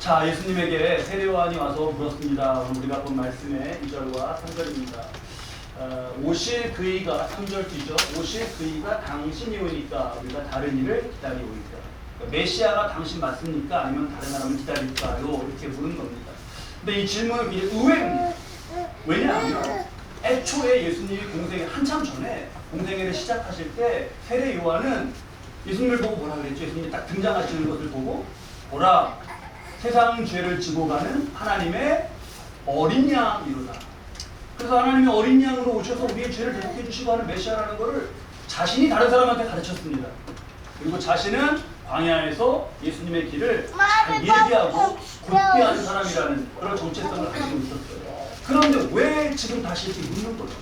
자, 예수님에게 세례요한이 와서 물었습니다. 오늘 우리가 본 말씀의 2절과 3절입니다. 오실 그이가 3절 뒤죠. 오실 그이가 당신이 오니까 우리가 다른 일을 기다리오이까. 메시아가 당신 맞습니까? 아니면 다른 사람을 기다릴까요? 이렇게 물은 겁니다. 근데 이 질문은 굉장히 의외입니다. 왜냐하면 애초에 예수님이 공생에 한참 전에 공생애를 시작하실 때 세례 요한은 예수님을 보고 뭐라 그랬죠? 예수님이 딱 등장하시는 것을 보고 보라, 세상 죄를 지고 가는 하나님의 어린 양이로다. 그래서 하나님이 어린 양으로 오셔서 우리의 죄를 대속해 주시고 하는 메시아라는 것을 자신이 다른 사람한테 가르쳤습니다. 그리고 자신은 광야에서 예수님의 길을 잘 예비하고 곧비하는 사람이라는 그런 정체성을 가지고 있었어요. 그런데 왜 지금 다시 이렇게 묻는 거죠?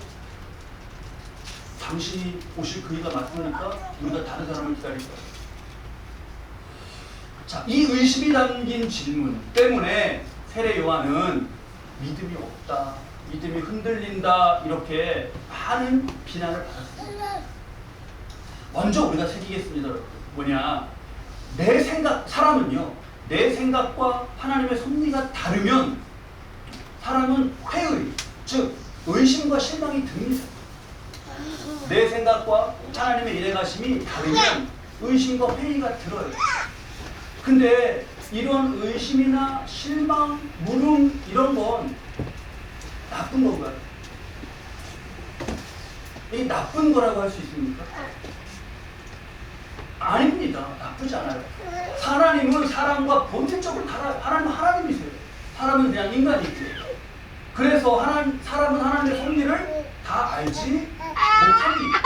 당신이 오실 그이가 맞습니까? 우리가 다른 사람을 기다릴까? 자, 이 의심이 담긴 질문 때문에 세례 요한은 믿음이 없다, 믿음이 흔들린다 이렇게 많은 비난을 받았습니다. 먼저 우리가 새기겠습니다. 뭐냐? 내 생각, 사람은요, 내 생각과 하나님의 섭리가 다르면 사람은 회의, 즉 의심과 실망이 듭니다. 내 생각과 하나님의 일행하심이 다르면 의심과 회의가 들어요. 근데 이런 의심이나 실망, 물음 이런 건 나쁜 건가요? 이게 나쁜 거라고 할 수 있습니까? 아닙니다. 나쁘지 않아요. 하나님은 사람과 본질적으로 달라요. 하나님은 하나님이세요. 사람은 그냥 인간이죠. 그래서 사람은 하나님의 섭리를 다 알지 못합니다.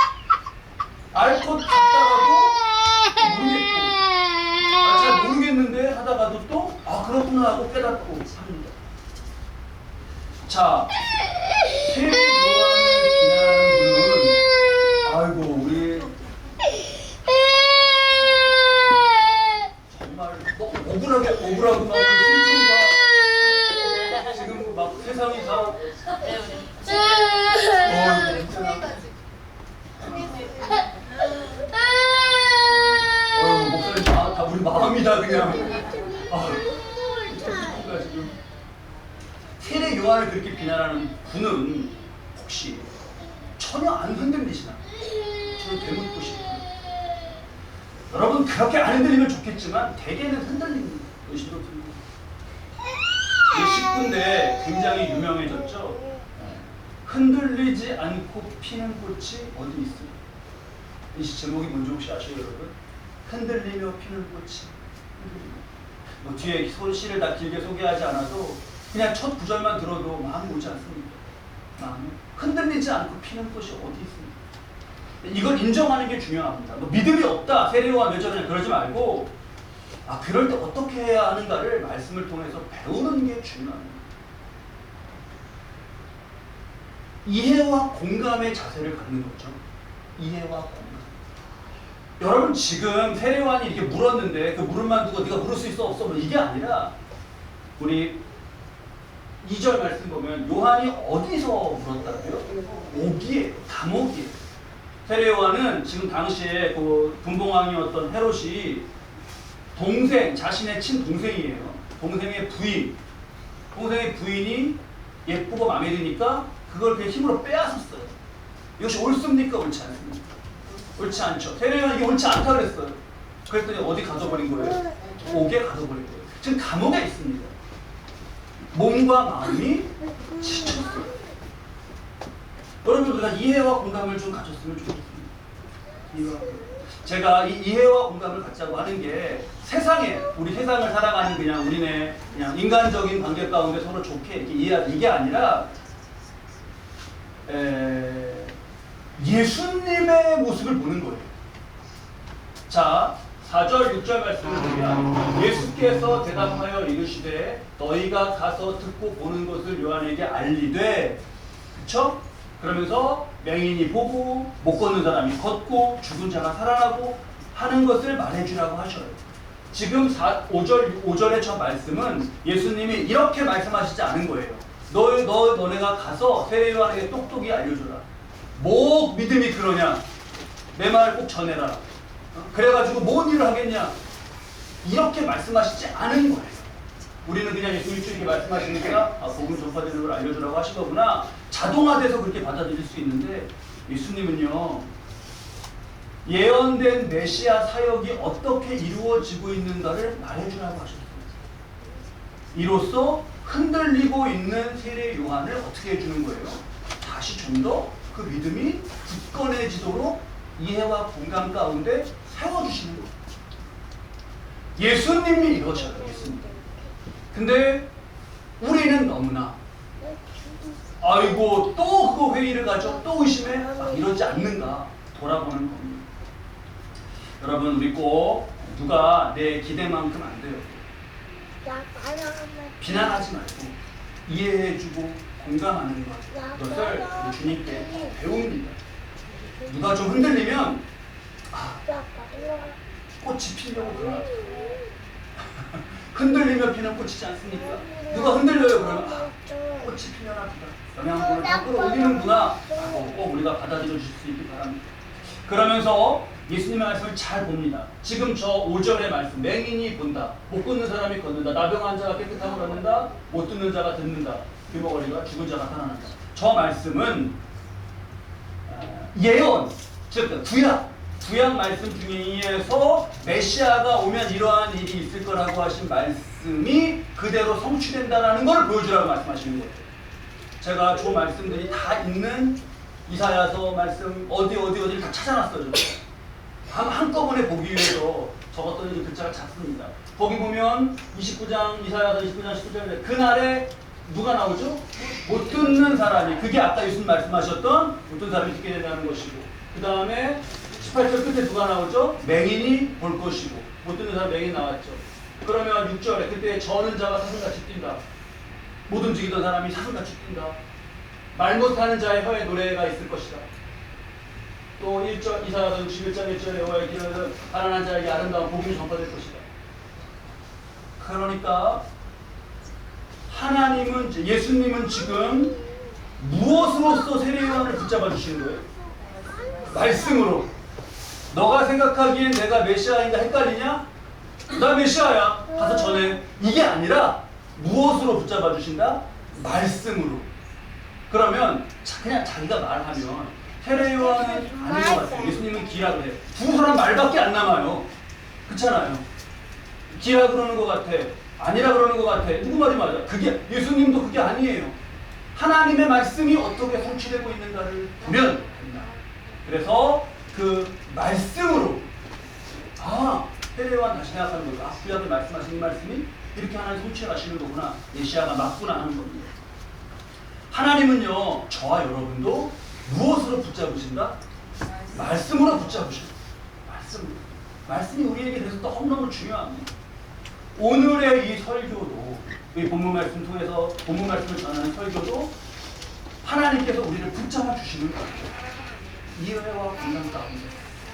알 것 같다가도 모르겠고, 잘 모르겠는데 하다가도 또 그렇구나 하고 깨닫고 합니다. 자, 세례 요한을 비난하는 분은 아이고 우리 정말 억울하고 막 슬픔과 지금 막 세상이 다 목사님 다 우리 마음이다 그냥. 지금 세례 요한을 그렇게 비난하는 분은 혹시 전혀 안 흔들리시나? 저는 되묻고 싶어요. 여러분 그렇게 안 흔들리면 좋겠지만 대개는 흔들립니다. 의심도 들고. 이 10군데 굉장히 유명해졌죠. 흔들리지 않고 피는 꽃이 어디 있습니까? 이 제목이 뭔지 혹시 아시죠 여러분? 흔들리며 피는 꽃이. 뭐 뒤에 시를 다 길게 소개하지 않아도 그냥 첫 구절만 들어도 마음이 오지 않습니까? 마음이 흔들리지 않고 피는 꽃이 어디 있습니까? 이걸 인정하는 게 중요합니다. 뭐 믿음이 없다, 세례 요한 왜 저러냐 그러지 말고 그럴 때 어떻게 해야 하는가를 말씀을 통해서 배우는 게 중요합니다. 이해와 공감의 자세를 갖는 거죠. 이해와 공감. 여러분 지금 세례 요한이 이렇게 물었는데 그 물음만 두고 네가 물을 수 있어 없어 뭐 이게 아니라 우리 2절 말씀 보면 요한이 어디서 물었다고요? 옥이에요. 감옥이에요. 세례 요한은 지금 당시에 그 분봉왕이었던 헤롯이 동생, 자신의 친동생이에요. 동생의 부인이 예쁘고 마음에 드니까 그걸 그냥 힘으로 빼앗았어요. 이것이 옳습니까? 옳지 않습니까? 옳지 않죠. 세례 요한이 이게 옳지 않다 그랬어요. 그랬더니 어디 가둬버린 거예요? 옥에 가둬버린 거예요. 지금 감옥에 있습니다. 몸과 마음이 지쳤어요. 여러분들 다 이해와 공감을 좀 가졌으면 좋겠습니다. 제가 이 이해와 공감을 갖자고 하는 게 우리 세상을 살아가는 우리네 그냥 인간적인 관계 가운데 서로 좋게 이렇게 이해하는 이게 아니라 예수님의 모습을 보는 거예요. 자, 4절, 6절 말씀을 보면 예수께서 대답하여 이르시되 너희가 가서 듣고 보는 것을 요한에게 알리되, 그쵸? 그러면서 맹인이 보고 못 걷는 사람이 걷고 죽은 자가 살아나고 하는 것을 말해주라고 하셔요. 지금 5절의 첫 말씀은 예수님이 이렇게 말씀하시지 않은 거예요. 너네가 가서 세례 요한에게 똑똑히 알려줘라. 뭐 믿음이 그러냐? 내 말 꼭 전해라. 그래가지고 뭔 일을 하겠냐? 이렇게 말씀하시지 않은 거예요. 우리는 그냥 예수님이 이렇게 말씀하시니까 복음 전파되는 걸 알려주라고 하신 거구나. 자동화돼서 그렇게 받아들일 수 있는데 예수님은요. 예언된 메시아 사역이 어떻게 이루어지고 있는가를 말해주라고 하셨어요. 이로써 흔들리고 있는 세례 요한을 어떻게 해주는 거예요? 다시 좀 더 그 믿음이 굳건해지도록 이해와 공감 가운데 세워주시는 거예요. 예수님이 이러셔요. 예수님. 근데 우리는 너무나 아이고 또 그거 회의를 가져 또 의심해 이러지 않는가 돌아보는 겁니다. 여러분 우리 꼭 누가 내 기대만큼 안 돼요. 비난하지 말고 이해해주고 공감하는 것 이것을 주님께 배웁니다. 누가 좀 흔들리면 꽃이 피려고 그러나 흔들리며 피는 꽃이지 않습니까? 누가 흔들려요 그러면 꽃이 피려나 보다 영양분을 다 끌어올리는구나 라고 꼭 우리가 받아들여 주실 수 있기 바랍니다. 그러면서 예수님의 말씀을 잘 봅니다. 지금 저 5절의 말씀 맹인이 본다, 못 걷는 사람이 걷는다, 나병한 자가 깨끗함을 얻는다, 못 듣는 자가 듣는다, 귀머거리가 죽은 자가 살아난다. 저 말씀은 예언, 즉 구약 말씀 중에서 메시아가 오면 이러한 일이 있을 거라고 하신 말씀이 그대로 성취된다는 걸 보여주라고 말씀하시는 거예요. 제가 저 말씀들이 다 있는 이사야서 말씀 어디를 다 찾아놨어요. 한꺼번에 보기 위해서 적었더니 글자가 작습니다. 거기 보면 29장 이사야서 29장 19절에 그날에 누가 나오죠? 못 듣는 사람이, 그게 아까 예수님 말씀하셨던 못 듣는 사람이 듣게 된다는 것이고, 그 다음에 18절 끝에 누가 나오죠? 맹인이 볼 것이고, 못 듣는 사람 맹인 나왔죠. 그러면 6절에 그때 저는 자가 사슴같이 뛴다. 못 움직이던 사람이 사슴같이 뛴다. 말 못하는 자의 혀에 노래가 있을 것이다. 또 1절 이사야서 61장 1절에 여호와의 길에서 가난한 자에게 아름다운 복음이 전파될 것이다. 그러니까 하나님은, 예수님은 지금 무엇으로써 세례요한을 붙잡아 주시는 거예요? 말씀으로. 너가 생각하기엔 내가 메시아인가 헷갈리냐? 나 메시아야. 가서 전해. 이게 아니라 무엇으로 붙잡아 주신다? 말씀으로. 그러면 그냥 자기가 말하면 세례요한은 아닌 것 같아요. 예수님은 기라 그래요. 두 사람 말밖에 안 남아요. 그렇잖아요. 기라 그러는 것 같아. 아니라 그러는 것 같아. 누구 말이 맞아? 그게 예수님도 그게 아니에요. 하나님의 말씀이 어떻게 성취되고 있는가를 보면 된다. 그래서 그 말씀으로 세례요한 다시 생각하는 거예요. 구약에 말씀하시는 말씀이 이렇게 하나님 성취해 가시는 거구나. 메시아가 맞구나 하는 겁니다. 하나님은요, 저와 여러분도 무엇으로 붙잡으신다? 말씀으로 붙잡으신다. 말씀이 우리에게 대해서 너무너무 중요합니다. 오늘의 이 설교도, 이 본문 말씀 통해서 본문 말씀을 전하는 설교도 하나님께서 우리를 붙잡아 주시는 거예요. 이해와 공감 가운데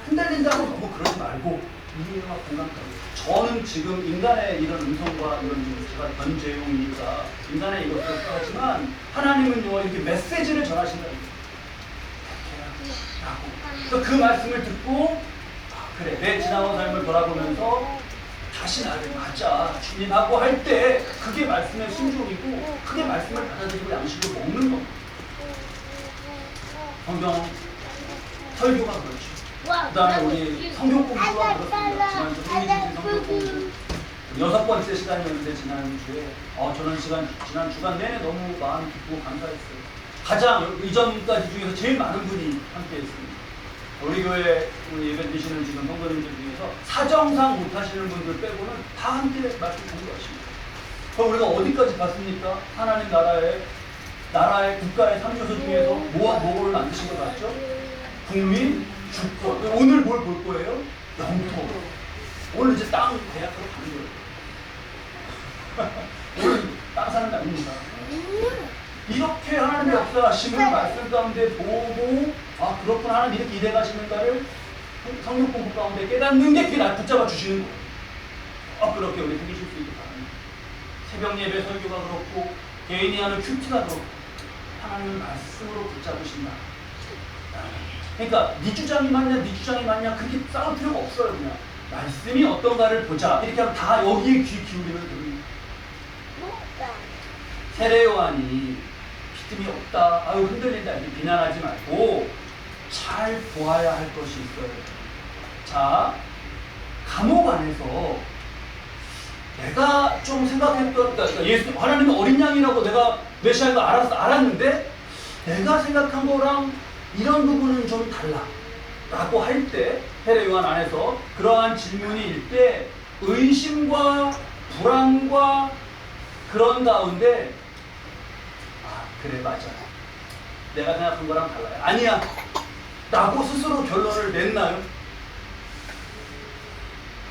흔들린다고 너무 그러지 말고 이해와 공감 가운데. 저는 지금 인간의 이런 음성과 이런 제가 변제용이니까 인간의 이것을 하지만 하나님은요 이렇게 메시지를 전하신다는 거예요. 그래서 그 말씀을 듣고 그래 내 지나온 삶을 돌아보면서 다시 나를 맞아 주님하고 할 때 그게 말씀의 순종이고 그게 말씀을 받아들이고 양식을 먹는 겁니다. 성경 설교가 그렇죠. 그 다음에 우리 성경 공부가 그렇습니다. 지난주 성경 공부 6번째 시간이었는데 지난주에 저는 지난 주간 내내 너무 마음이 기쁘고 감사했어요. 가장 이전까지 중에서 제일 많은 분이 함께 했습니다. 우리 교회 우리 예배 드시는 지금 성도님들 중에서 사정상 못하시는 분들 빼고는 다 함께 말씀 공부하십니다. 그럼 우리가 어디까지 갔습니까? 하나님 나라의 국가의 3요소 중에서 뭐를 만드신 것 같죠? 국민, 주권. 오늘 뭘 볼 거예요? 영토. 오늘 이제 땅 계약하러 가는 거예요. 오늘 땅 사는 게 아닙니다. 이렇게 하나님의 역사하심을 말씀 가운데 보고 그렇구나 하나님 이렇게 일해가시는가를 성경 공부 가운데 깨닫는 게 그게 날 붙잡아 주시는 거예요. 그렇게 우리 해주실 수 있기 바랍니다. 새벽 예배 설교가 그렇고 개인이 하는 큐티가 그렇고 하나님의 말씀으로 붙잡으신다. 그러니까 네 주장이 맞냐 그렇게 싸울 필요가 없어요. 그냥 말씀이 어떤가를 보자 이렇게 하면 다 여기에 귀 기울이면 됩니다. 세례 요한이 믿음이 없다, 아유 흔들린다 이렇게 비난하지 말고 잘 보아야 할 것이 있어요. 자, 감옥 안에서 내가 좀 생각했던, 그러니까 예수, 하나님은 어린 양이라고 내가 메시아인 거 알았는데 내가 생각한 거랑 이런 부분은 좀 달라 라고 할 때 세례 요한 안에서 그러한 질문이 일 때 의심과 불안과 그런 가운데 아 그래 맞아 내가 생각한 거랑 달라요 아니야 라고 스스로 결론을 냈나요?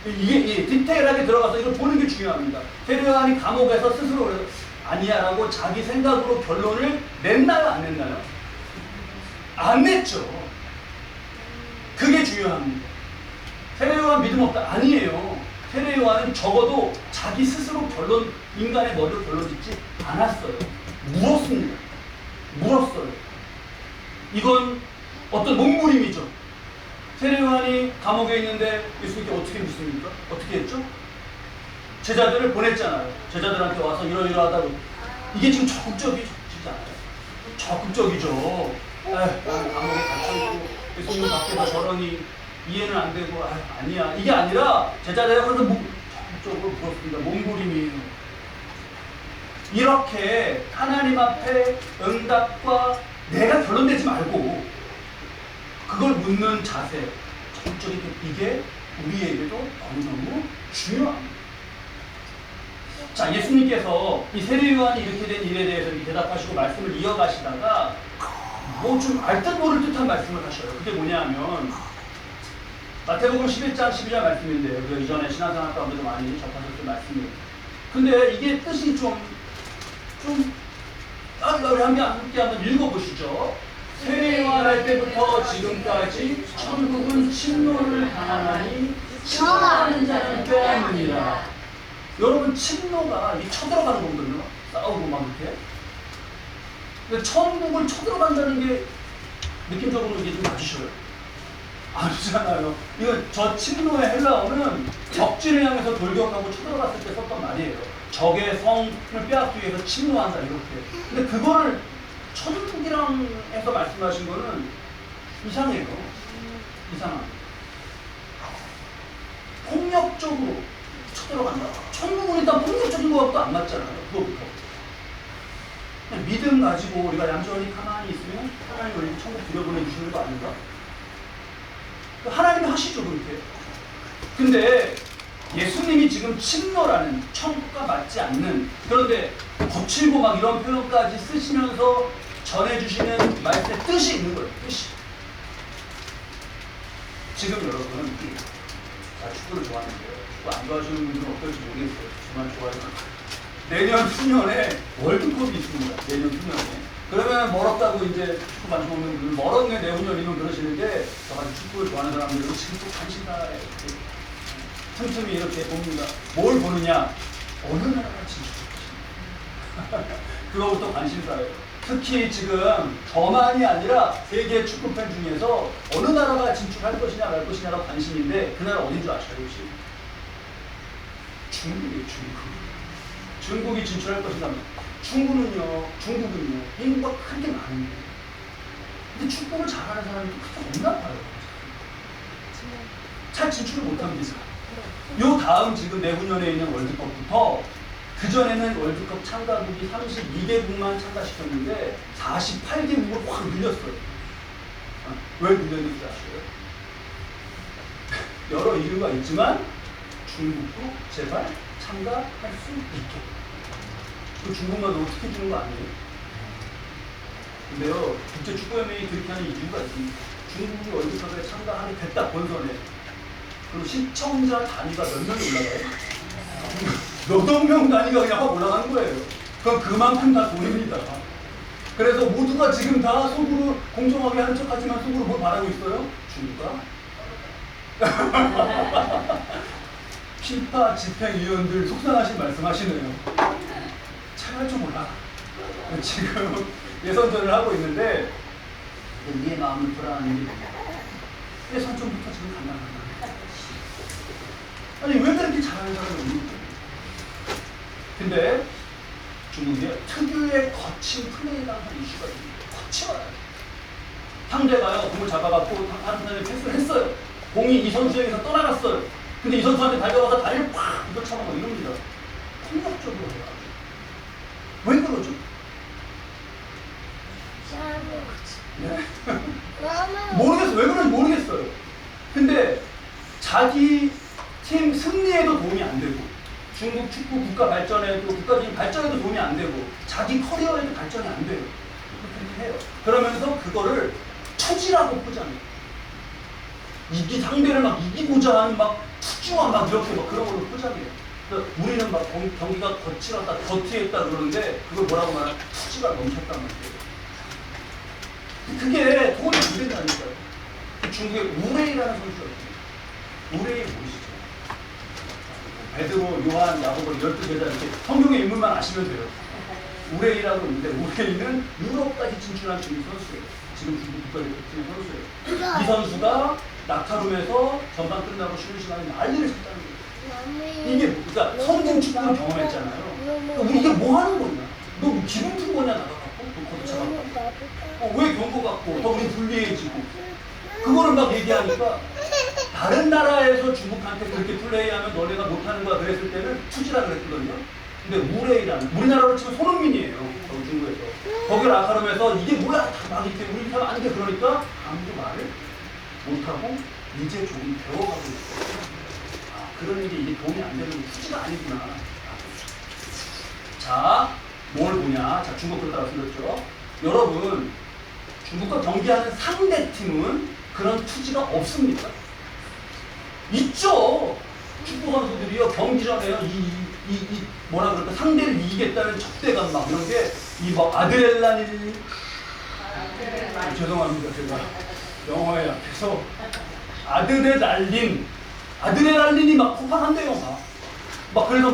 이게 디테일하게 들어가서 이걸 보는 게 중요합니다. 세례 요한이 감옥에서 스스로 그래서 아니야 라고 자기 생각으로 결론을 냈나요? 안 냈나요? 안 냈죠. 그게 중요합니다. 세례 요한 믿음 없다? 아니에요. 세례 요한은 적어도 자기 스스로 결론, 인간의 머리로 결론 짓지 않았어요. 물었습니다. 물었어요. 이건 어떤 몸부림이죠. 세례 요한이 감옥에 있는데 예수님께 어떻게 묻습니까? 어떻게 했죠? 제자들을 보냈잖아요. 제자들한테 와서 이러이러하다고. 이게 지금 적극적이지 않아요? 적극적이죠. 나는 감옥에 갇혀있고 예수님 밖에서 저러니 이해는 안 되고 아니야. 이게 아니라 제자들한테 적극적으로 물었습니다. 몸부림이에요. 이렇게 하나님 앞에 응답과 내가 결론 내지 말고 그걸 묻는 자세, 적극적인 이게 우리에게도 너무너무 중요합니다. 자, 예수님께서 이 세례 요한이 이렇게 된 일에 대해서 이렇게 대답하시고 말씀을 이어가시다가 뭐 좀 알 듯 모를 듯한 말씀을 하셔요. 그게 뭐냐면 마태복음 11장 12절 말씀인데요. 그 이전에 신앙생활 가운데도 많이 접하셨을 말씀이에요. 근데 이게 뜻이 좀 우리 함께 한번 읽어보시죠. 세례 요한 할 때부터 지금까지 천국은 침노를 당하나니 침노하는 자는 빼앗느니라. 여러분 침노가 이 쳐들어가는 거거든요. 싸우고 막 이렇게. 근데 천국을 쳐들어간다는 게 느낌적으로 이게 좀 맞으셔요. 아니잖아요. 이거 저 침노의 헬라어는 적진을 향해서 돌격하고 쳐들어갔을 때 썼던 말이에요. 적의 성을 빼앗기 위해서 침노한다 이렇게. 근데 그거를 천국이랑 해서 말씀하신 거는 이상해요. 이상합니다. 폭력적으로 쳐들어간다. 천국은 일단 폭력적인 것도 안 맞잖아요. 그거부터. 그냥 믿음 가지고 우리가 얌전히 가만히 있으면 하나님 우리 천국 들여보내주시는 거 아닌가? 하나님이 하시죠 그렇게. 근데 예수님이 지금 침노라는 천국과 맞지 않는 그런데 거칠고 막 이런 표현까지 쓰시면서 전해주시는 말씀의 뜻이 있는 거예요. 뜻이. 지금 여러분 자 축구를 좋아하는데요. 축구 안 좋아하시는 분들은 어떨지 모르겠어요. 정말 좋아해요. 내년 후년에 월드컵이 있습니다. 내년 후년에. 그러면 멀었다고 이제 축구 관심 없는 분들 멀었네 내후년이면 그러시는데 저같이 축구를 좋아하는 사람들은 지금 또 관심다 이렇게 틈틈이 이렇게 봅니다. 뭘 보느냐? 어느 나라가 진출했지? 그거부터 관심사예요. 특히 지금 저만이 아니라 세계 축구팬 중에서 어느 나라가 진출할 것이냐 말 것이냐가 관심인데 그 나라 어딘 줄 아셔요 혹시? 중국이에요. 중국이 진출할 것이다. 중국은요 인구가 크게 많은데 근데 축구를 잘하는 사람이 크게 없나 봐요. 잘 진출을 못합니다. 요 다음 지금 내후년에 있는 월드컵부터 그전에는 월드컵 참가국이 32개국만 참가시켰는데 48개국으로 확 늘렸어요. 왜 늘렸는지 아세요? 여러 이유가 있지만 중국도 제발 참가할 수 있게. 그 중국만 어떻게 주는 거 아니에요? 근데요, 국제축구연맹이 그렇게 하는 이유가 있습니다. 중국이 월드컵에 참가하게 됐다, 본선에. 그럼 시청자 단위가 몇 명이 올라가요? 몇억 명 단위가 그냥 확 올라가는 거예요. 그럼 그만큼 다 돈입니다. 그래서 모두가 지금 다 속으로 공정하게 하는 척 하지만 속으로 뭘 바라고 있어요? 중국가? 피파 집행위원들 속상하신 말씀 하시네요. 참할 줄 몰라. 지금 예선전을 하고 있는데 네 마음을 불안한 게 예선전부터 지금 간다. 아니 왜 그렇게 잘하는 사람이 없는 거예요? 근데 중국이 특유의 거친 플레이가 항상 이슈가 있습니다. 거칠어요. 상대가요, 공을 잡아갖고 한 사람이 패스를 했어요. 공이 이 선수에게서 떠나갔어요. 근데 이 선수한테 달려가서 다리를 팍 이거 차고 이럽니다. 폭력적으로 해요. 왜 그러죠? 네. 모르겠어요. 왜 그런지 모르겠어요. 근데 자기 팀 승리에도 도움이 안 되고, 중국 축구 국가 발전에도, 국가적인 발전에도 도움이 안 되고, 자기 커리어에도 발전이 안 돼요. 그렇게 해요. 그러면서 그거를 투지라고 포장해요. 상대를 막 이기고자 하는 막 투지와 막 이렇게 막 그런 걸로 포장해요. 그러니까 우리는 막 경기가 거칠었다, 더티했다 그러는데 그걸 뭐라고 말하면 투지가 넘쳤단 말이에요. 그게 도움이 안 된다니까요. 중국의 우레이라는 선수가 있어요. 우레이 모르시죠? 베드로, 요한, 야고보 12제자 이렇게 성경의 인물만 아시면 돼요. 우레이라고 있는데 우레이는 유럽까지 진출한 중국 선수예요. 지금 중국 국가대표팀의 선수예요. 이 선수가 낙타룸에서 전반 끝나고 쉬는 시간에 난리를 쳤다는 거예요. 이게 그러니까 성진 축구를 경험했잖아요. 그러니까 우리 이게 뭐 하는 거냐? 너 기분 푼 거냐 나가갖고? 너 거도 차갖고? 왜 경고 갖고? 더 우리 불리해지고? 그거를 막 얘기하니까 다른 나라에서 중국한테 그렇게 플레이하면 너네가 못하는 거야 그랬을 때는 투지라 그랬거든요. 근데 우레이라는 우리나라로 치면 손흥민이에요. 거기 중국에서. 거기를 아카름에서 이게 뭐야? 막 이렇게 우리 사람 안 돼. 그러니까 아무도 말을 못하고 이제 조금 배워가고 있어요. 아, 그러는 게 이게 도움이 안 되는 게 투지가 아니구나. 자, 뭘 보냐? 자, 중국 그렇다 말씀드렸죠. 여러분, 중국과 경기하는 상대팀은 그런 투지가 없습니까? 있죠. 축구 선수들이요 경기 전에요 뭐라 그럴까 상대를 이기겠다는 적대감 막 이런 게 이 막 아드레날린 죄송합니다 제가 영어에 약해서 아드레날린이 막 폭발한대요 막 그래서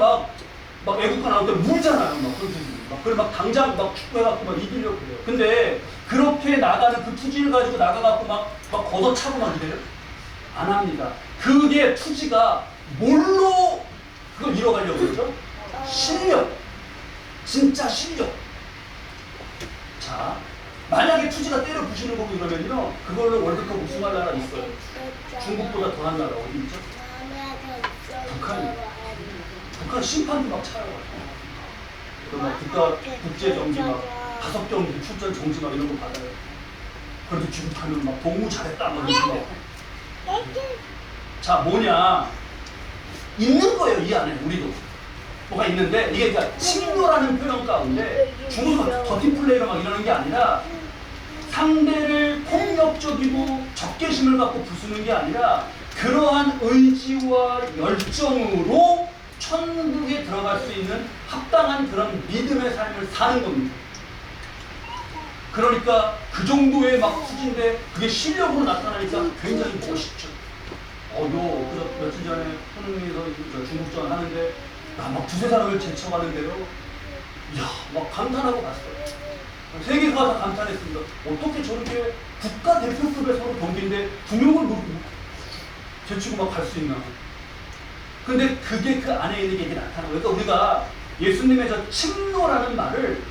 막 애국가 나올 때 물잖아요 막 선수들이 막 그래 막 당장 막 축구해갖고 막 이기려고 그래요. 근데 그렇게 나가는 그 투지를 가지고 나가갖고 막 걷어차고 막 이래요? 안 합니다. 그게 투지가 뭘로 그걸 이뤄가려고 그러죠? 실력. 진짜 실력. 자, 만약에 투지가 때려 부시는 거고 이러면요, 그걸로 월드컵 우승할 나라 있어요. 중국보다 더한 나라 어디 있죠? 북한 심판도 막 차요. 막 국제 경기 막 5경기 출전 정지 막 이런 거 받아요. 그래도 지금 하면 막 동무 잘했다 막 이런 거. 자, 뭐냐? 있는 거예요, 이 안에, 우리도. 뭐가 있는데, 이게 그러니까 친노라는 표현 가운데 중국은 더티 플레이로 막 이러는 게 아니라 상대를 폭력적이고 적개심을 갖고 부수는 게 아니라 그러한 의지와 열정으로 천국에 들어갈 수 있는 합당한 그런 믿음의 삶을 사는 겁니다. 그러니까 그 정도의 막 투지인데 그게 실력으로 나타나니까 굉장히 멋있죠. 그래서 며칠 전에 손흥민에서 중국전 하는데 막 두세 사람을 제쳐가는데요. 이야, 막 감탄하고 갔어요. 세계가 다 감탄했습니다. 어떻게 저렇게 국가대표급의 서로 경기인데 2명을 제치고 막 갈 수 있나. 근데 그게 그 안에 있는 게 이게 나타나고 그러니까 우리가 예수님의 저 침노라는 말을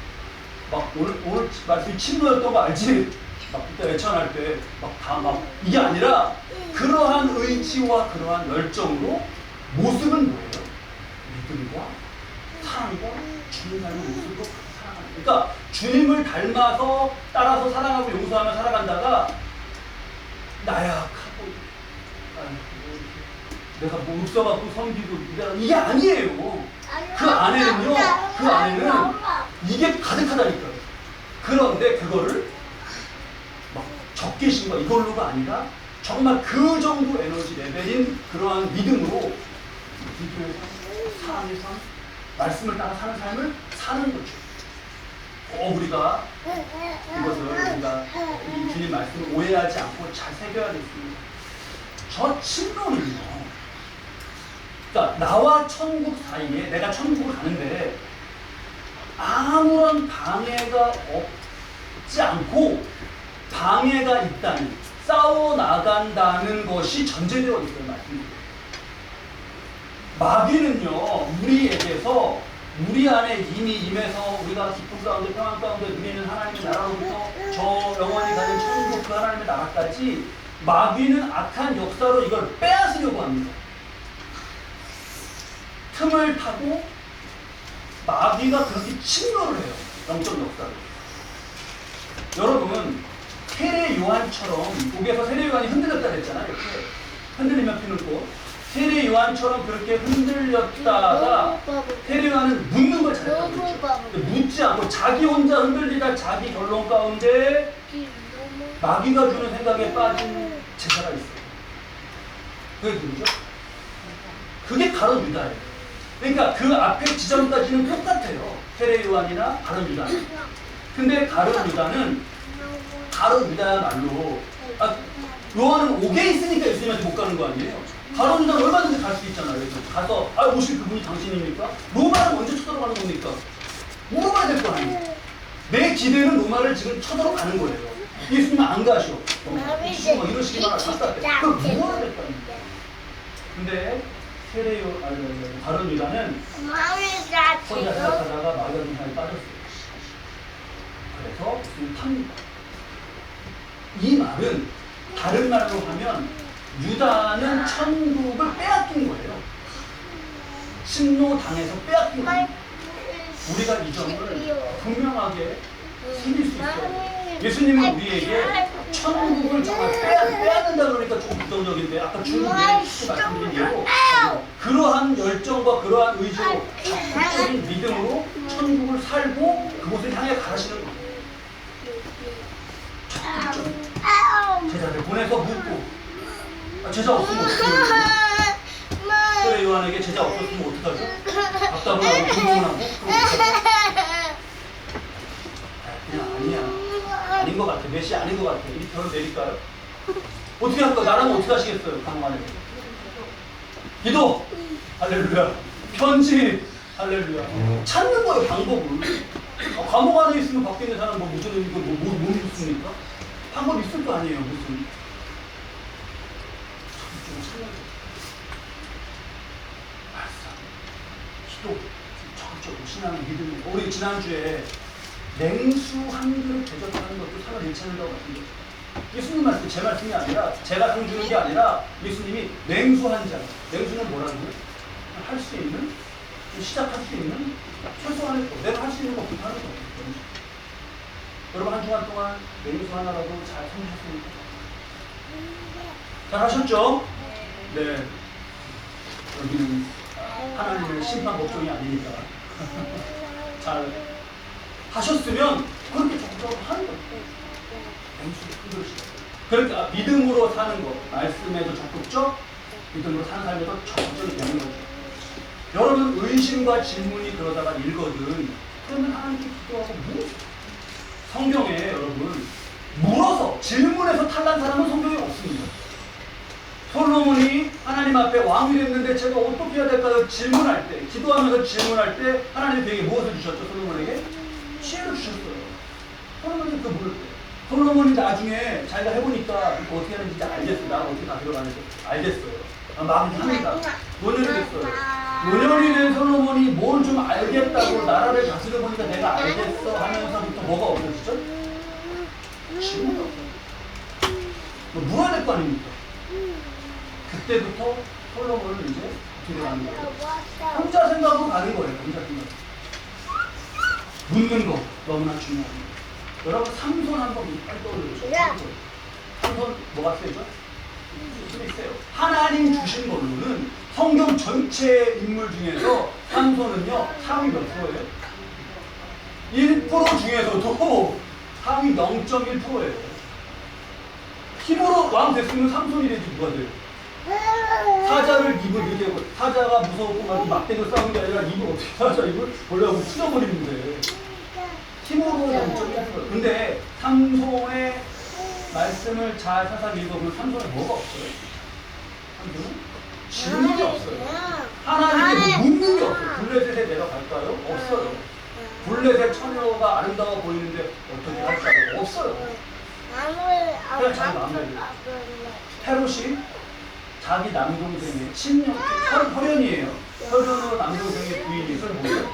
막 오늘 말씀이 침노였던 거 알지? 막 그때 애천할 때 막 이게 아니라 그러한 의지와 그러한 열정으로 모습은 뭐예요? 믿음과 사랑과 주님 닮은 모습으로 사랑하는. 그러니까 주님을 닮아서 따라서 사랑하고 용서하며 살아간다가 나약하고 내가 뭐 읍서갖고 섬기고 이게 아니에요. 그 안에는 이게 가득하다니까요. 그런데 그거를 막 적개심과 이걸로가 아니라 정말 그 정도 에너지 레벨인 그러한 믿음으로 기도의 삶, 사랑의 삶, 말씀을 따라 사는 삶을 사는 거죠. 우리가 이 주님 말씀을 오해하지 않고 잘 새겨야겠습니다. 저 친노는요. 그러니까 나와 천국 사이에 내가 천국을 가는데 아무런 방해가 없지 않고 방해가 있다니 싸워 나간다는 것이 전제되어 있어요. 말씀드려요. 마귀는요 우리에게서 우리 안에 이미 임해서 우리가 기쁨 가운데 평안 가운데 누리는 하나님의 나라로부터 저 영원히 가는 천국 그 하나님의 나라까지 마귀는 악한 역사로 이걸 빼앗으려고 합니다. 틈을 타고 마귀가 그렇게 침노를 해요. 영적 역사를. 여러분 세례 요한처럼 목에서 세례 요한이 흔들렸다 그랬잖아요. 이렇게 흔들리면 피는 꽃. 세례 요한처럼 그렇게 흔들렸다가 세례 요한은 묻는 걸 잘했다고 그랬죠. 묻지 않고 자기 혼자 흔들리다 자기 결론 가운데 마귀가 주는 생각에 빠진 제자가 있어요. 그게 누구죠? 그게 바로 유다예요. 그러니까 그 앞에 지점까지는 똑같아요. 세례 요한이나 가룟 유다. 근데 가룟 유다는 가룟 유다야말로 요한은 옥에 있으니까 예수님한테 못 가는 거 아니에요? 가룟 유다는 얼마든지 갈 수 있잖아요. 그래서 가서 오실 그분이 당신입니까? 로마를 먼저 쳐들어가는 겁니까? 물어봐야 될 거 아니에요. 내 기대는 로마를 지금 쳐들어가는 거예요. 예수님은 안 가셔. 이러시기만 하다. 그걸 물어야 될 거 아닙니까? 근데 가룟 유다는 혼자 생각하다가 마귀가 좀 빠졌어요. 그래서 예수님 탑니다. 이 말은 다른 말로 하면 유다는 천국을 빼앗긴 거예요. 침노당해서 빼앗긴 거예요. 우리가 이 점을 분명하게 새길 수 있어요. 예수님은 우리에게 천국을 정말 빼앗는다 그러니까 조금 부정적인데 아까 중국에 말씀드린 예로 그러한 열정과 그러한 의지로 적극적인 믿음으로 천국을 살고 그곳을 향해 가시는 거예요. 적극적인 제자들 보내서 묻고 제자 없으면 어떻게 해요? 세례 요한에게 제자 없었으면 어떡하죠? 답답을 하고 불평을 하고 그냥 아니야. 아닌 것 같아. 메시 아닌 것 같아. 이 별을 내릴까요? 어떻게 할까? 나라면 어떻게 하시겠어요? 감옥 안에 기도! 할렐루야. 편지! 할렐루야. 찾는 거예요, 방법을. 감옥 안에 있으면 밖에 있는 사람 무슨 이거 못 믿습니까? 방법 있을 거 아니에요, 무슨. 기도, 적극적으로 신앙을 믿으면. 우리 지난주에 냉수 한 그릇 대접하는 것도 상을 괜찮은다고 말씀드렸어요. 예수님 말씀, 제 말씀이 아니라 제가 상 주는 게 아니라 예수님이 냉수 한 잔. 냉수는 뭐라고요? 할 수 있는, 시작할 수 있는 최소한의 것. 내가 할 수 있는 것부터 하는 거예요. 여러분 한 주간 동안 냉수 하나라도 잘 섬기셨습니까? 잘 하셨죠? 네. 여기는 하나님의 심판 법정이 아니니까 잘 하셨으면 그렇게 적극적으로 하는 거예요. 그러니까 믿음으로 사는 것, 말씀에도 적극적, 믿음으로 사는 삶에도 적극적이 되는 거죠. 여러분 의심과 질문이 그러다가 일거든. 그러면 하나님께 기도하고 성경에 여러분 물어서 질문해서 탈난 사람은 성경에 없습니다. 솔로몬이 하나님 앞에 왕이 됐는데 제가 어떻게 해야 될까요? 질문할 때, 기도하면서 질문할 때 하나님이 그에게 무엇을 주셨죠? 솔로몬에게? 지혜를 주셨어요. 솔로몬이 그 물을 때. 솔로몬이 나중에 자기가 해보니까 이거 어떻게 하는지 알겠어. 나가 어떻게 다 들어가는지 알겠어요. 마음이 합니다. 노년이 됐어요. 노년이 된 솔로몬이 뭘 좀 알겠다고 나라를 다스려 보니까 내가 알겠어 하면서부터 뭐가 없어지죠? 질문이 없어요. 물어야 될 거 아닙니까? 그때부터 솔로몬은 이제 어떻게 가는 거예요? 혼자 생각으로 가는 거예요. 혼자 생각. 묻는 거 너무나 중요합니다. 여러분 삼손 한번 빨리 떠올려보세요. 삼손 뭐가 세죠? 힘이 세요. 하나님 주신 걸로는 성경 전체 인물 중에서 삼손은요 상위 몇 프로예요? 1% 중에서도 상위 0.1%예요. 힘으로 왕 됐으면 삼손이 되지 누가 돼요? 사자를 입을 이렇게 하고 사자가 무서웠고 막대고 싸우는 게 아니라 입을 어떻게 사자 입을 보려고 찢어버리는데 힘으로 0.1%. 근데 삼손의 말씀을 잘 사상 읽어보면 삼손에 뭐가 없어요? 삼손은 질문이 없어요. 하나님께 묻는 게 없어요. 블레셋에 내가 갈까요? 없어요. 블레셋 처녀가 아름다워 보이는데 어떻게 할까요? 없어요. 그냥 자기 마음대로. 헤롯이 자기 남동생의 친형, 혈연이에요. 혈연으로 남동생의 부인이 그걸 뭐예요?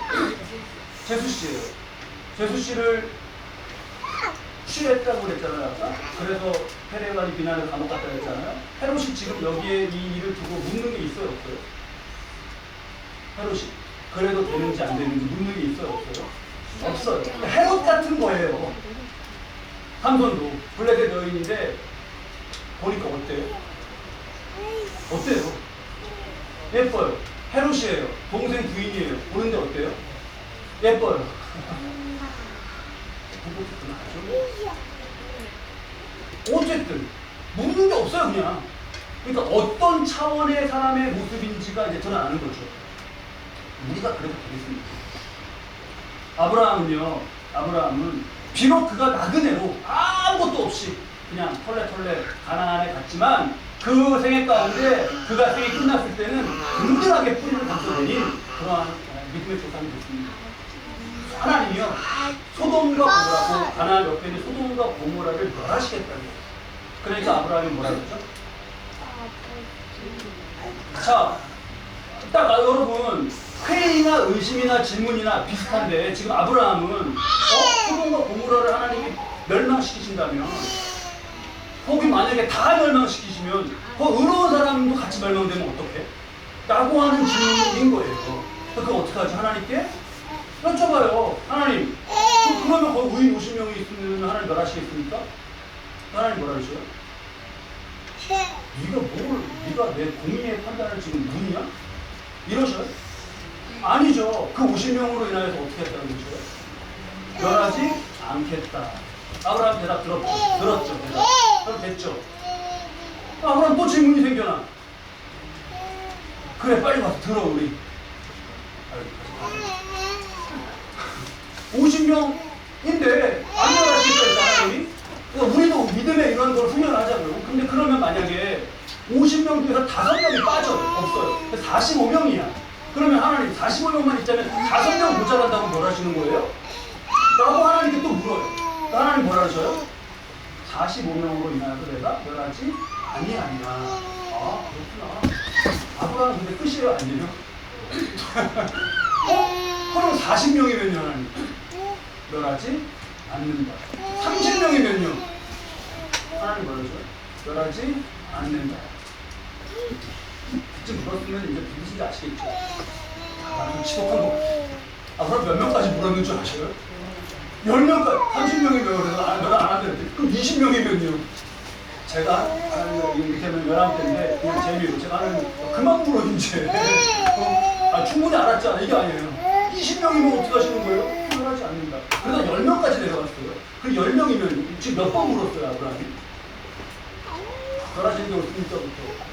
재수 씨예요. 재수 씨를 취했다고 그랬잖아요. 아까. 그래서 페레반이 비난을 감옥 갔다 그랬잖아요. 헤롯이 지금 여기에 이 일을 두고 묻는 게 있어요, 없어요? 헤롯이 그래도 되는지 안 되는지 묻는 게 있어요, 없어요? 없어요. 헤롯 같은 거예요. 삼손도 블랙의 여인인데 보니까 어때요? 어때요? 예뻐요. 헤롯이에요. 동생 부인이에요. 보는데 어때요? 예뻐요. 어쨌든 묻는 게 없어요, 그냥. 그러니까 어떤 차원의 사람의 모습인지가 이제 저는 아는 거죠. 우리가 그래도 되겠습니까? 아브라함은 비록 그가 나그네로 아무것도 없이 그냥 털레털레 가나안에 갔지만 그 생애 가운데 그가 생이 끝났을 때는 든든하게 뿌리를 감싸내린 그러한 믿음의 조상이 됐습니다. 하나님이요, 소돔과 고모라고, 가나안 옆에 있는 소돔과 고모라를 멸하시겠다고. 그러니까 아브라함이 뭐라 그랬죠? 자, 딱 여러분, 회의나 의심이나 질문이나 비슷한데 지금 아브라함은 소돔과 고모라를 하나님이 멸망시키신다면, 거기 만약에 다 멸망시키시면 그 의로운 사람도 같이 멸망되면 어떡해? 라고 하는 질문인 거예요. 그거 어떡하지? 하나님께 여쭤봐요. 하나님, 그러면 거기 의인 50명이 있으면 하나님 멸하시겠습니까? 하나님 뭐라 그러셔요? 네가 내 공의의 판단을 지금 묻냐? 이러셔요? 아니죠. 그 50명으로 인하여서 어떻게 했다는 거죠? 멸하지 않겠다. 아브라함 대답 들었죠? 대답. 그럼 됐죠? 아브라함 또 질문이 생겨나. 그래, 빨리 와서 들어, 우리. 50명인데 안 멸하시겠다, 하나님이? 그러니까 우리도 믿음의 이런 걸 훈련하자고요. 근데 그러면 만약에 50명 중에서 5명이 빠져요. 없어요. 45명이야. 그러면 하나님 45명만 있자면 5명 모자란다고 멸하시는 거예요? 라고 하나님께 또 물어요. 하나님 뭐라 하셔요? 45명으로 인하여서 내가 멸하지 아니하리라. 아, 그렇구나. 아브라함 근데 끝이에요, 아니에요? 그럼 40명이면요, 하나님? 멸하지 않는다. 30명이면요? 하나님 뭐라 하셔요? 멸하지 않는다. 그쯤 물었으면 이제 누구신지 아시겠죠? 나는 지독한 거. 아, 그럼 몇 명까지 물었는 줄 아셔요? 10명까지, 30명이면 그래서 멸 안 한다는데, 그럼 20명이면요? 제가 하나님 이때는 11대인데 그냥 재미로 제가 하나님 그만 물어 이제. 충분히 알았잖아. 이게 아니에요. 20명이면 어떻게 하시는 거예요? 멸하지 않는다. 그래서 10명까지 내려갔어요. 그 10명이면 지금 몇 번 물었어요, 아브라함이? 멸하시는 게 없으니까부터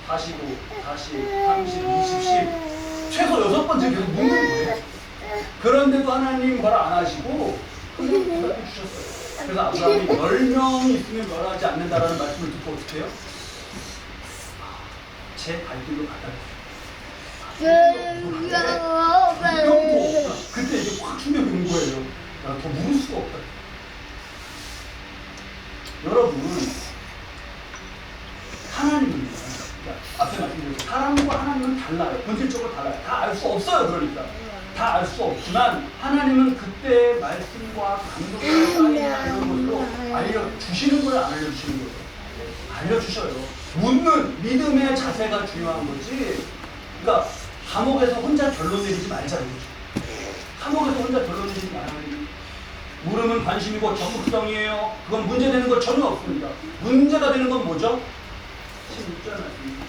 45, 40, 30, 20, 10 최소 6번째 계속 묻는 거예요. 그런데도 하나님 말 안 하시고 그냥 대답해 주셨어요. 그래서 아브라함이 10명이 있으면 멸하지 않는다라는 말씀을 듣고 어떻게 해요? 제 갈 길로 가다. 그때 이게 확 충격이 온 거예요. 더 물을 수가 없다. 여러분, 하나님은 앞에 말씀드린 사람과 하나님은 달라요. 본질적으로 달라요. 다 알 수 없어요. 그러니까 다 알 수 없지만 하나님은 그때의 말씀과 감동과 사인이나 이런 것으로 알려주시는 거예요, 안 알려주시는 거예요? 알려주셔요. 묻는 믿음의 자세가 중요한 거지. 그러니까 감옥에서 혼자 결론 내리지 말자는 거죠. 감옥에서 혼자 결론 내리지 말아요. 물음은 관심이고 적극성이에요. 그건 문제되는 거 전혀 없습니다. 문제가 되는 건 뭐죠? 16절 말씀입니다.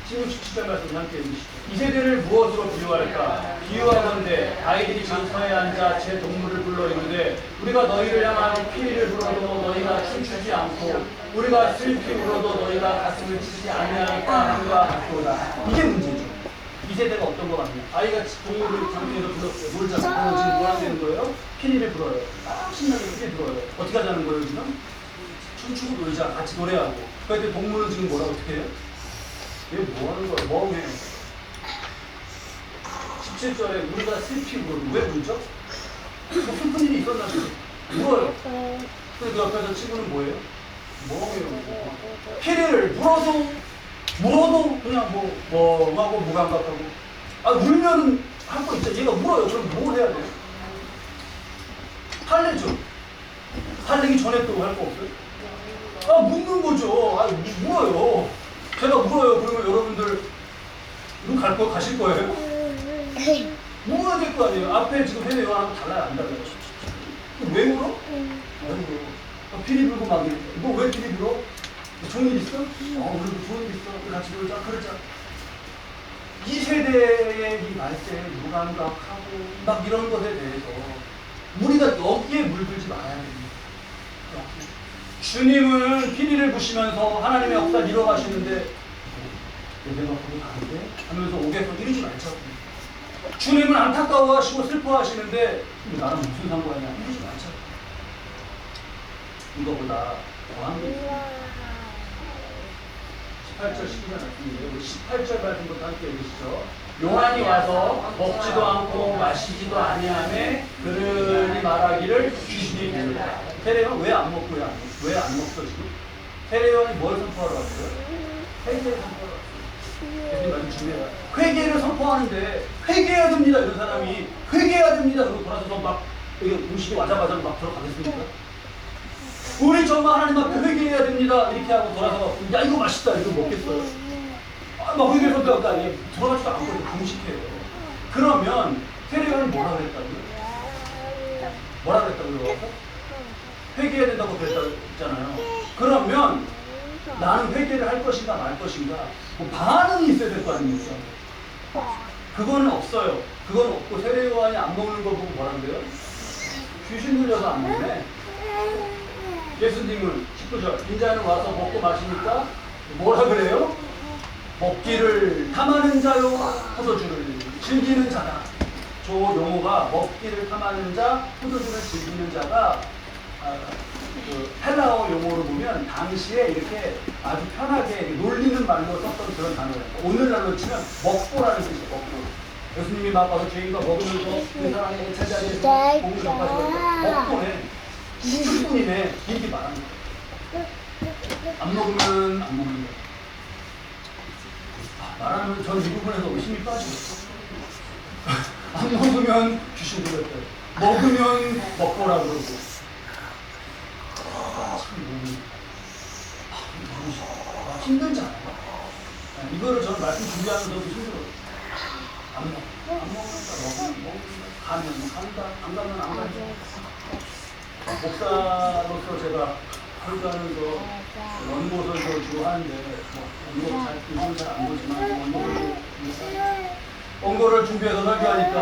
16, 17절 말씀 함께 읽으시죠. 이 세대를 무엇으로 비유할까? 비유하건대 아이들이 장터에 앉아 제 동물을 불러 이르되 우리가 너희를 향하여 피리를 불어도 너희가 춤추지 않고 우리가 슬피 울어도 너희가 가슴을 치지 아니하니까 함과 같도다. 이게 문제죠. 이 세대가 어떤 거 같냐? 아이가 동물을 장터에서 불렀어요. 뭘 잡고 지금 뭐 하는 거예요? 피리를 불어요. 신나게 피리 불어요. 어떻게 하자는 거예요 지금? 춤추고 놀자. 같이 노래하고. 그런데 동물은 지금 뭐라고 어떻게 해요? 얘 뭐 하는 거야? 멍해. 17절에 우리가 슬피 울어도 왜 울죠? 뭐 슬픈 일이 있었나 보죠. 울어요. 근데 그 옆에서 친구는 뭐예요? 멍해요. 피리를 물어도 그냥 멍하고 무감각하고. 울면 할 거 있죠. 얘가 울어요. 그럼 울어야 될 거 아니에요. 앞에 지금 회대 요한하고 달라요, 안 달라요? 왜 울어? 왜 울어? 피리 불고 막 이래. 너 왜 피리 불어? 좋은 일 있어? 그래도 좋은 일 있어. 우리 같이 놀자, 그러자. 이 세대의 이 말세, 무감각하고 막 이런 것에 대해서 우리가 여기에 물들지 말아야 됩니다. 주님은 피리를 부시면서 하나님의 역사를 이뤄가시는데 내가 보고 다른데? 하면서 오게서 이러지 말자고. 주님은 안타까워하시고 슬퍼하시는데 나랑 무슨 상관이야? 이러지 말자고. 이거보다 더한 게 있어요. 18절 19절 말씀인데요. 우리 18절 말씀부터 함께 읽으시죠. 요한이 와서 먹지도 않고 마시지도 아니하며 그들이 말하기를 귀신이 들렸다. 세례요한 왜 안 먹고 왜 안 먹어 지금? 세례요한이 뭘 선포하러 왔어요? 회개를 선포하러 왔어요. 예수님 말씀 준비해요. 회개를 선포하는데 회개해야 됩니다. 이런 사람이 회개해야 됩니다. 그리고 돌아서서 막 음식이 와자마자 막 들어가겠습니까? 우리 정말 하나님 앞에 회개해야 됩니다. 이렇게 하고 돌아서 야 이거 맛있다. 이거 먹겠어요. 막 회개해서 들어가지도 않고 금식해요. 그러면 세례요한은 뭐라 그랬다고요? 뭐라 그랬다고요? 회개해야 된다고 그랬잖아요. 그러면 나는 회개를 할 것인가 말 것인가 뭐 반응이 있어야 될 거 아닙니까? 그거는 없어요. 그건 없고 세례요한이 안 먹는 거 보고 뭐라 그래요? 귀신 들려서 안 먹네. 예수님은 19절 인자는 와서 먹고 마시니까 뭐라 그래요? 먹기를 탐하는 자요 포도주를 즐기는 자다. 저 용어가 먹기를 탐하는 자, 포도주를 즐기는 자가 그 헬라어 용어로 보면 당시에 이렇게 아주 편하게 놀리는 말로 썼던 그런 단어예요. 오늘날로 치면 먹보라는 뜻이에요. 먹보. 예수님이 막 와서 죄인과 먹으면서 그 사람의 제자리에서 공을 접하시고 먹보네. 수준이네. 이렇게 말합니다. 안 먹으면 안 먹는 거예요. 말하면 전 이 부분에서 의심이 빠지고 안 먹으면 귀신 들렸대요. 먹으면 먹보라 그러고 참 힘들지 않아요? 이거를 저는 말씀 준비하면서도 힘들어요. 안 먹는다, 가면 간다, 안 가면 안 간다. 목사로서 제가 설교하면서 원고설교 주로 하는데 원고 잘안 보지만 원고를 준비해서 설교하니까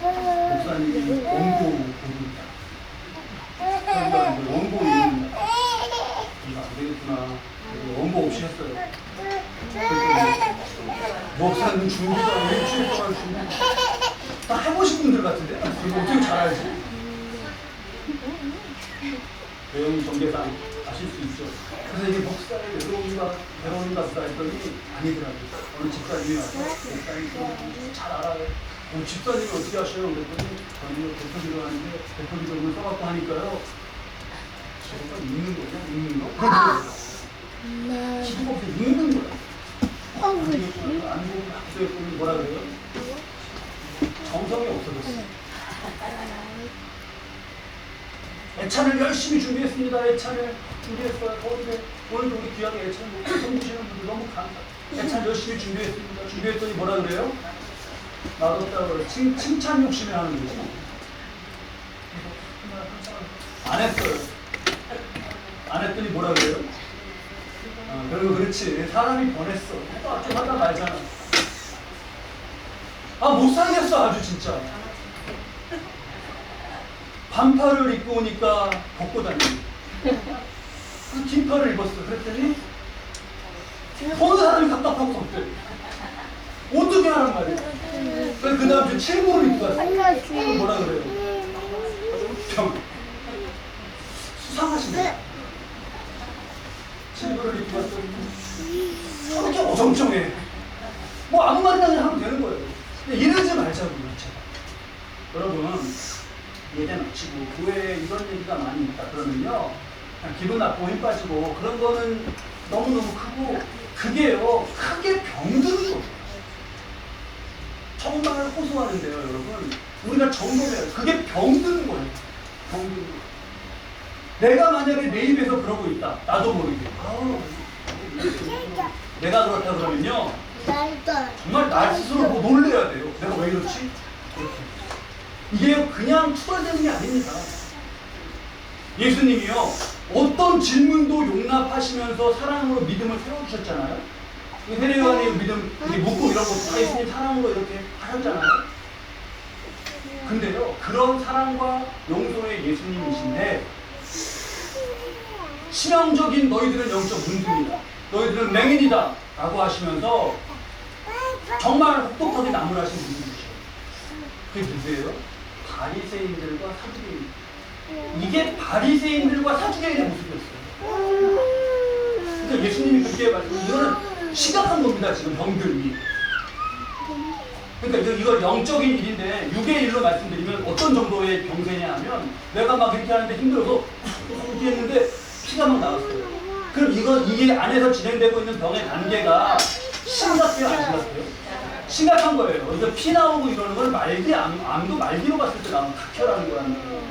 목사님이 원고 보입니다. 설교하는데 원고 이름입니다. 이거 안 되겠구나. 원고 없이 했어요. 목사님 준비도 안 해. 일주일 동안 준비 다 해보신 분들 같은데? 이거 어떻게 잘 알지? 내용 전개상 아실 수 있죠. 그래서 이게 목사의 외로움인가 보다 했더니 아니더라고요. 어느 집사님이 와서 목사님 잘 알아요. 집사님이 어떻게 하셔요? 그랬더니 저는 대표기도 하는데 대표기도를 써갖고 하니까요. 저거 읽는 거죠? 읽는 거? 기도가 없이 읽는 거야. 안 보고 학교에 뭐라 그래요? 정성이 없어졌어요. 애찬을 열심히 준비했습니다. 애찬을 준비했어요. 오늘도 우리 귀하게 애찬 섬기시는 분들 너무 감사. 애찬 열심히 준비했습니다. 준비했더니 뭐라 그래요? 맛없다고 그래요. 칭찬 욕심에 하는 거지. 안 했어요. 안 했더니 뭐라 그래요? 그리고 그렇지. 사람이 변했어. 좀 하다 말잖아. 못 살겠어 아주 진짜. 반팔을 입고 오니까 벗고 다니고 그 긴팔을 입었어. 그랬더니 보는 사람이 답답하고 덥대. 어떻게 하란 말이야. 그래서 그 다음 주 칠무를 입고 갔어. 그럼 뭐라 그래요? 수상하시네. 칠무를 입고 갔더니 저렇게 어정쩡해. 뭐 아무 말이나 그냥 하면 되는 거예요. 근데 이러지 말자고요. 여러분 예대 마치고 교회에 이런 얘기가 많이 있다 그러면요 기분 나쁘고 힘 빠지고 그런 거는 너무너무 크고 그게요 크게 병드는 거예요. 정말 호소하는데요 여러분 우리가 점검해요. 그게 병드는 거예요. 병드는 거예요. 내가 만약에 내 입에서 그러고 있다 나도 모르게 내가 그렇다 그러면요 정말 나 스스로 뭐 놀래야 돼요. 내가 왜 이렇지? 이렇게. 이게 그냥 추가되는 게 아닙니다. 예수님이요, 어떤 질문도 용납하시면서 사랑으로 믿음을 세워주셨잖아요. 세례요한의 믿음, 묻고 이런 것도 예수님 사랑으로 이렇게 하셨잖아요. 근데요, 그런 사랑과 용서의 예수님이신데, 치명적인 너희들은 영적 문제이다, 너희들은 맹인이다 라고 하시면서 정말 혹독하게 나무라신 분이시죠. 그게 누구예요? 바리새인들과 사두개인. 이게 바리새인들과 사두개인의 모습이었어요. 그러니까 예수님이 그렇게 말씀하신, 이거는 심각한 겁니다. 지금 병들이. 그러니까 이거 영적인 일인데, 육의 일로 말씀드리면 어떤 정도의 병세냐 하면, 내가 막 이렇게 하는데 힘들어서 이렇게 했는데 피가 막 나왔어요. 그럼 이게 안에서 진행되고 있는 병의 단계가 심각해요, 안 심각해요? 심각한 거예요. 그래서 피 나오고 이러는 건 암도 말기로 갔을 때 나오는 각혈하는 거라는 거예요.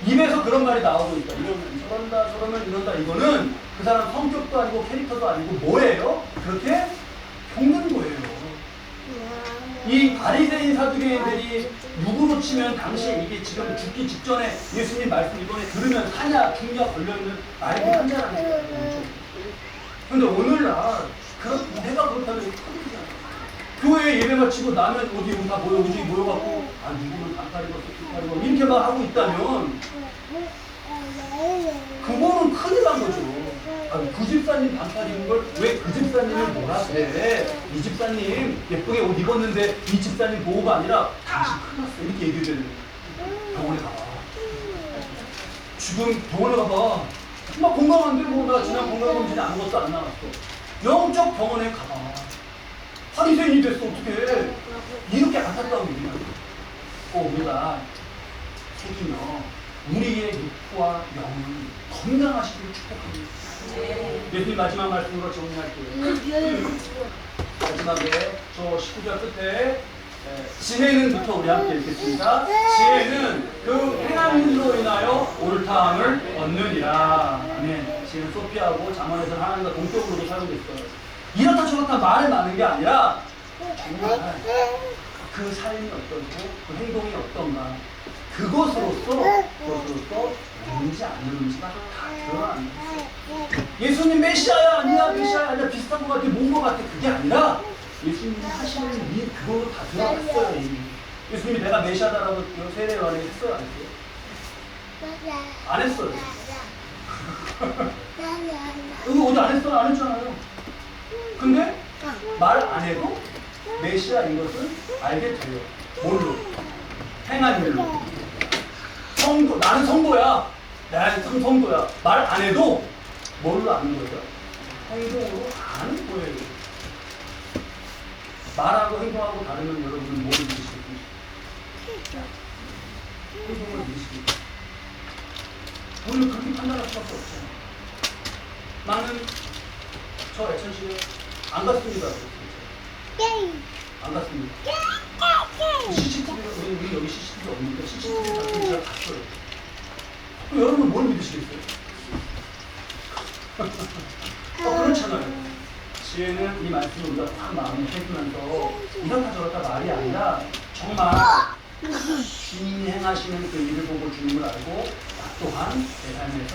입에서 그런 말이 나오고 있다. 이러면 저런다, 저러면 이런다. 이거는 그 사람 성격도 아니고 캐릭터도 아니고 뭐예요? 그렇게 겪는 거예요. 이 바리새인 사두개인들이 누구로 치면 당시에 이게 지금 죽기 직전에 예수님 말씀 이번에 들으면 사냐 죽냐 걸려있는 말이 한자라는 거예요. 근데 오늘날 내가 그렇다면 큰일이잖아. 교회에 예배 마치고 나면 어디 다 여기 모여갖고 누구는 반팔 입었어, 뒷팔 입었어 이렇게 막 하고 있다면 그거는 큰일 난 거죠. 그 집사님 반팔 입은 걸 왜 그 집사님을 뭐라 그래? 이 집사님 예쁘게 옷 입었는데 이 집사님 보호가 아니라 당신 큰일 났어 이렇게 얘기해야 되는 거예요. 병원에 가봐. 지금 병원에 가봐. 막 건강한데 나 지난 건강검진에 아무것도 안 나왔어. 영적 병원에 가봐. 바리새인이 됐어. 어떡해. 이렇게 안타까운 일이야. 우리가 속이며 우리의 육과 영을 건강하시길 축복합니다. 예수님 마지막 말씀으로 정리할게요. 마지막에 저 19절 끝에 지혜는부터 우리 함께 읽겠습니다. 지혜는 그 행한 일로 인하여 옳다함을 얻느니라. 아멘. 지혜는 소피하고 잠언에서 하나님과 동격으로도 사용됐어요. 이렇다 저렇다 말을 많은 게 아니라 정말 그 삶이 어떤고 그 행동이 어떤가 그것으로서 누군지 안 누군지가 다 드러나는 거예요. 예수님 메시아야 아니야 메시아야 아니야 비슷한 것 같아 뭔 것 같아 그게 아니라 예수님이 하시는 일 그걸로 다 드러났어요. 이미. 예수님이 내가 메시아다라고 세례요한에게 했어요 안 했어요? 안 했어요. 여기 어디 안 했어요? 안 했잖아요. 근데 말 안 해도 메시아인 것을 알게 돼요. 뭘로? 행한 일로. 성도, 나는 성도야. 나는 성도야. 말 안 해도 뭘로 아는 거예요? 행동으로 아는 거예요. 말하고 행동하고 다르면 여러분은 뭐를 믿으시겠어요? 행동을 믿으시겠어요? 우리는 그렇게 판단할 수밖에 없잖아요. 나는 저 애천시에 안 갔습니다. 안 갔습니다. CCTV, 우리 여기 CCTV 없는데 CCTV 같은 거 제가 갔어요. 그럼 여러분 뭘 믿으시겠어요? 그렇잖아요. 지혜는 이 말씀을 우리가 딱 마음에 새기면서 이렇다 저렇다 말이 아니라 정말 주님이 행하시는 그 일을 보고 주님을 알고 또한 내 삶에서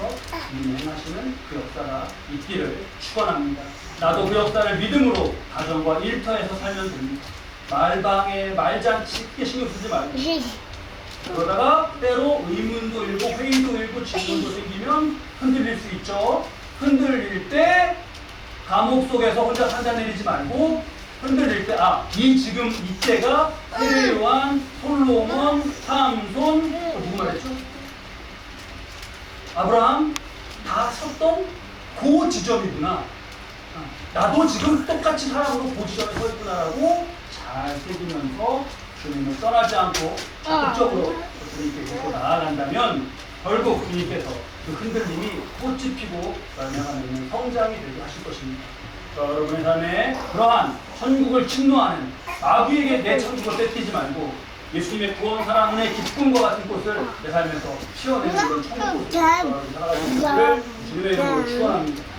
주님이 행하시는 그 역사가 있기를 축원합니다. 나도 그 역사를 믿음으로 가정과 일터에서 살면 됩니다. 말방에 말장치 크게 신경 쓰지 말고 그러다가 때로 의문도 일고 회의도 일고 질문도 생기면 흔들릴 수 있죠. 흔들릴 때 감옥 속에서 혼자 판단내리지 말고 흔들릴 때 이 지금 이때가 세례요한, 솔로몬, 삼손 누구 말했죠? 아브라함 다 섰던 그 지점이구나. 나도 지금 똑같이 사람으로 그 지점에 서 있구나라고 잘 새기면서 주님을 떠나지 않고 적극적으로 주님께 믿고 나아간다면 결국 주님께서 그 흔들림이 꽃이 피고 열매가 성장이 되게 하실 것입니다. 여러분의 삶에 그러한 천국을 침노하는 마귀에게 내 천국을 뺏기지 말고 예수님의 구원, 사랑, 은혜, 기쁨과 같은 꽃을 내 삶에서 피워내는 그런 천국으로 살아가는 것을 주님의 이름으로 축원합니다.